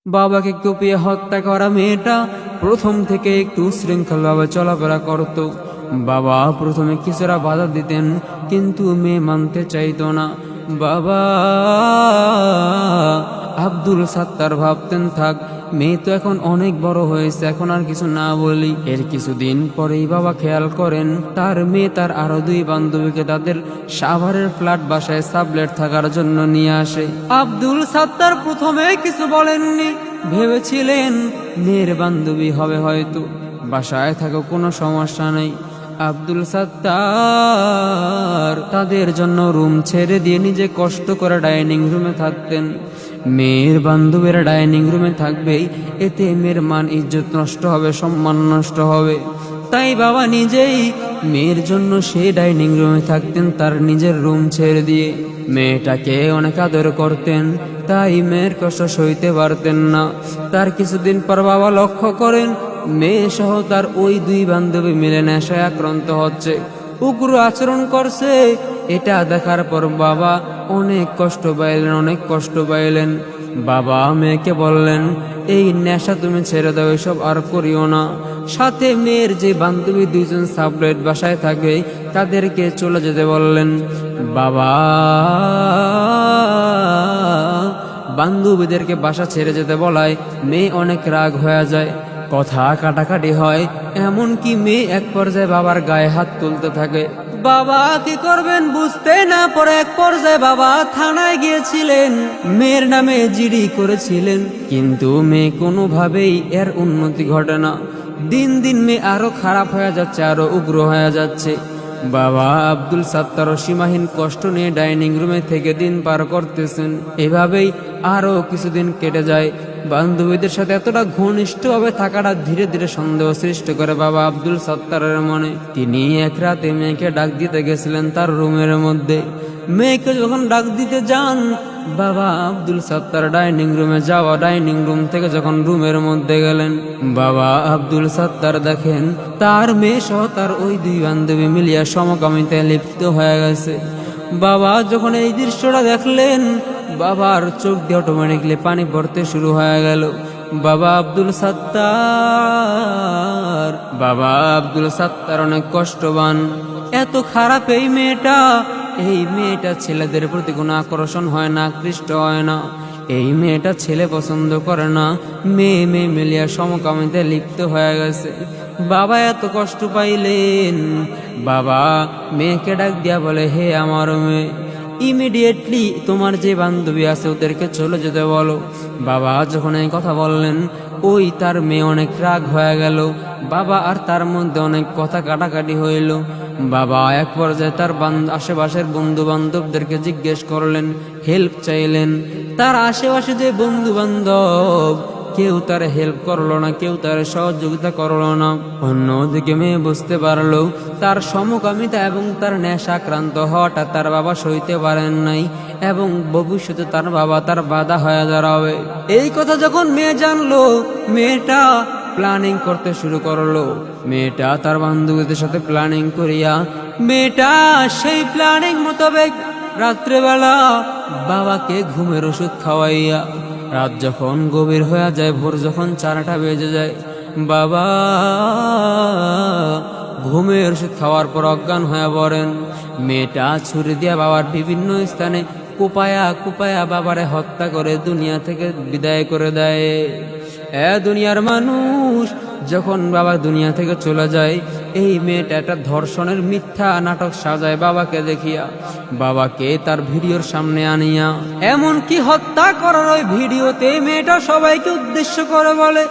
বাবাকে কুপিয়ে হত্যা করা মেয়েটা প্রথম থেকে একটু শৃঙ্খলভাবে চলাফেরা করত। বাবা প্রথমে কিছুটা বাধা দিতেন, কিন্তু মেয়ে মানতে চাইতো না। বাবা আব্দুল সাত্তার ভাবতেন, থাক, মেয়ে তো এখন অনেক বড় হয়েছে, এখন আর কিছু না বলি। এর কিছুদিন পরেই বাবা খেয়াল করেন তার মেয়ে তার আরো দুই বান্ধবীকে তাদের সাভারের ফ্ল্যাট বাসায় সাবলেট থাকার জন্য নিয়ে আসে। আব্দুল সাত্তার প্রথমে কিছু বলেননি, ভেবেছিলেন মেয়ের বান্ধবী হবে, হয়তো বাসায় থাকো, কোনো সমস্যা নেই। আব্দুল সাত্তার তাদের জন্য রুম ছেড়ে দিয়ে নিজে কষ্ট করে ডাইনিং রুমে থাকতেন। মেয়ের বান্ধবীরা ডাইনিং রুমে থাকবেই, এতে মেয়ের মান ইজ্জত নষ্ট হবে, সম্মান নষ্ট হবে। তাই বাবা নিজেই মেয়ের জন্য সে ডাইনিং রুমে থাকতেন, তার নিজের রুম ছেড়ে দিয়ে। মেয়েটাকে অনেক আদর করতেন, তাই মেয়ের কষ্ট সইতে পারতেন না। তার কিছুদিন পর বাবা লক্ষ্য করেন মেয়ে সহ তার ওই দুই বান্ধবী মিলে নেশায় আক্রান্ত হচ্ছে, উগ্র আচরণ করছে। এটা দেখার পর বাবা অনেক কষ্ট পাইলেন। বাবা মেয়েকে বললেন, এই নেশা তুমি ছেড়ে দাও, এসব আর করিও না। সাথে মেয়ের যে বান্ধবী দুইজন সাবলেট বাসায় থাকে তাদেরকে চলে যেতে বললেন। বাবা বান্ধবীদেরকে বাসা ছেড়ে যেতে বলায় মেয়ে অনেক রাগ হয়ে যায়, কথা কাটাকাটি হয়, এমনকি মেয়ে এক পর্যায়ে বাবার গায়ে হাত তুলতে থাকে। বাবা কি করবেন বুঝতে না পরে এক পর্যায়ে বাবা থানায় গিয়েছিলেন, মেয়ের নামে জিডি করেছিলেন, কিন্তু মেয়ে কোনোভাবেই এর উন্নতি ঘটে না। দিন দিন মেয়ে আরো খারাপ হয়ে যাচ্ছে, আরো উগ্র হয়ে যাচ্ছে। বাবা আব্দুল সাত্তারও সীমাহীন কষ্ট নিয়ে ডাইনিং রুমে থেকে দিন পার করতেছেন। এভাবেই আরো কিছুদিন কেটে যায়। বান্ধবীদের সাথে এতটা ঘনিষ্ঠভাবে থাকাটা ধীরে ধীরে সন্দেহ সৃষ্টি করে বাবা আব্দুল সাত্তারের মনে। তিনি এক রাতে মেয়েকে ডাক দিতে গেছিলেন তার রুমের মধ্যে। মেয়েকে যখন ডাক দিতে যান, বাবা আব্দুল সাত্তার ডাইনিং রুমে যাওয়া, ডাইনিং রুম থেকে যখন রুমের মধ্যে গেলেন, বাবা আব্দুল সাত্তার দেখেন তার মেয়ে সহ তার ওই দুই বান্ধবী মিলিয়া সমকামিতায় লিপ্ত হয়ে গেছে। বাবা যখন এই দৃশ্যটা দেখলেন, বাবার চোখ দিয়ে অটোমেটিকলি পানি পড়তে শুরু হয়ে গেল। বাবা আব্দুল সাত্তার অনেক কষ্টবান। এত খারাপ এই মেয়েটা ছেলেদের প্রতি কোনো আকর্ষণ হয় না, আকৃষ্ট হয় না। এই মেয়েটা ছেলে পছন্দ করে না, মেয়ে মিলিয়া সমকামিতায় লিপ্ত হয়ে গেছে। বাবা এত কষ্ট পাইলেন, বাবা মেয়েকে ডাক দিয়া বলে, হে আমার মেয়ে, ইমিডিয়েটলি তোমার যে বান্ধবী আছে ওদেরকে চলে যেতে বলো। বাবা যখন এই কথা বললেন, ওই তার মেয়ে অনেক রাগ হয়ে গেল। বাবা আর তার মধ্যে অনেক কথা কাটাকাটি হইল। বাবা এক পর্যায়ে তার আশেপাশের বন্ধু বান্ধবদেরকে জিজ্ঞেস করলেন, হেল্প চাইলেন। তার আশেপাশে যে বন্ধু বান্ধব কেউ তার হেল্প করলো না, কেউ তার সহযোগিতা করলো না। অন্যদিকে মেয়ে বুঝতে পারলো তার সমকামিতা এবং তার নেশাক্রান্ত হওয়াটা তার বাবা সইতে পারেন নাই, এবং ভবিষ্যতে তার বাবা তার বাধা হয়ে দাঁড়াবে। এই কথা যখন মেয়ে জানলো, মেয়েটা প্ল্যানিং করতে শুরু করলো। মেয়েটা তার বান্ধবীদের সাথে প্ল্যানিং করিয়া, মেয়েটা সেই প্ল্যানিং মোতাবেক রাত্রেবেলা বাবাকে ঘুমের ওষুধ খাওয়াইয়া, রাত যখন গভীর হয়ে যায়, ভোর যখন 4টা বেজে যায়, বাবা ঘুমের ওষুধ খাওয়ার পর অজ্ঞান হয়ে পড়েন। মেয়েটা ছুরি দিয়া বাবার বিভিন্ন স্থানে কুপায়া বাবারে হত্যা করে দুনিয়া থেকে বিদায় করে দেয়। দুনিয়ার মানুষ, যখন বাবা দুনিয়া থেকে চলে যায়, এই মেয়েটা একটা ধর্ষণের মিথ্যা নাটক সাজায় বাবাকে দেখিয়া, বাবাকে তার ভিডিওর সামনে আনিয়া, এমনকি হত্যা করার ওই ভিডিওতে মেয়েটা সবাইকে উদ্দেশ্য করে বলে,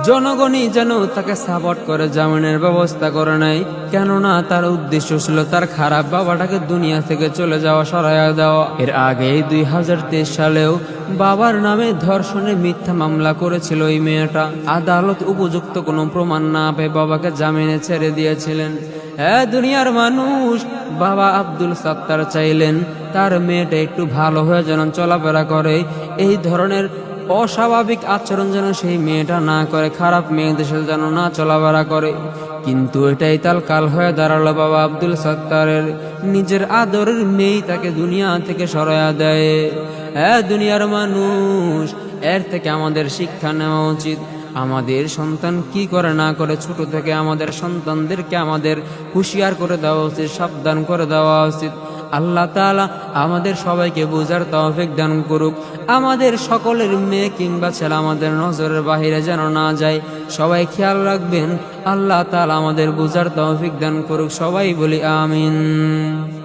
জনগণই যেন তাকে সাপোর্ট করে জামিনের ব্যবস্থা করে নেয়, কেননা তার উদ্দেশ্য ছিল তার খারাপ বাবাটাকে দুনিয়া থেকে চলে যাওয়া, সরাইয়া দেওয়া। এর আগে 2023 সালেও বাবার নামে ধর্ষণের মিথ্যা মামলা করেছিল এই মেয়েটা। আদালত উপযুক্ত কোনো প্রমাণ না পেয়ে বাবাকে জামিনে ছেড়ে দিয়েছিলেন। দুনিয়ার মানুষ, বাবা আব্দুল সাত্তার চাইলেন তার মেয়েটা একটু ভালো হয়ে যেন চলাফেরা করে, এই ধরনের অস্বাভাবিক আচরণ যেন সেই মেয়েটা না করে, খারাপ মেয়েদের সাথে যেন না চলাফেরা করে। কিন্তু এটাই তাল কাল হয়ে দাঁড়ালো বাবা আব্দুল সাত্তারের। নিজের আদরের মেয়ে তাকে দুনিয়া থেকে সরাইয়া দেয়। দুনিয়ার মানুষ, এর থেকে আমাদের শিক্ষা নেওয়া উচিত। আমাদের সন্তান কি করে না করে ছোট থেকে আমাদের সন্তানদেরকে আমাদের হুঁশিয়ার করে দেওয়া উচিত, সাবধান করে দেওয়া উচিত। আল্লাহ তাআলা আমাদের সবাইকে বুঝার তৌফিক দান করুক। আমাদের সকলের মেয়ে কিংবা ছেলে আমাদের নজরের বাহিরে যেন না যায়, সবাই খেয়াল রাখবেন। আল্লাহ তাআলা আমাদের বুঝার তৌফিক দান করুক। সবাই বলি আমিন।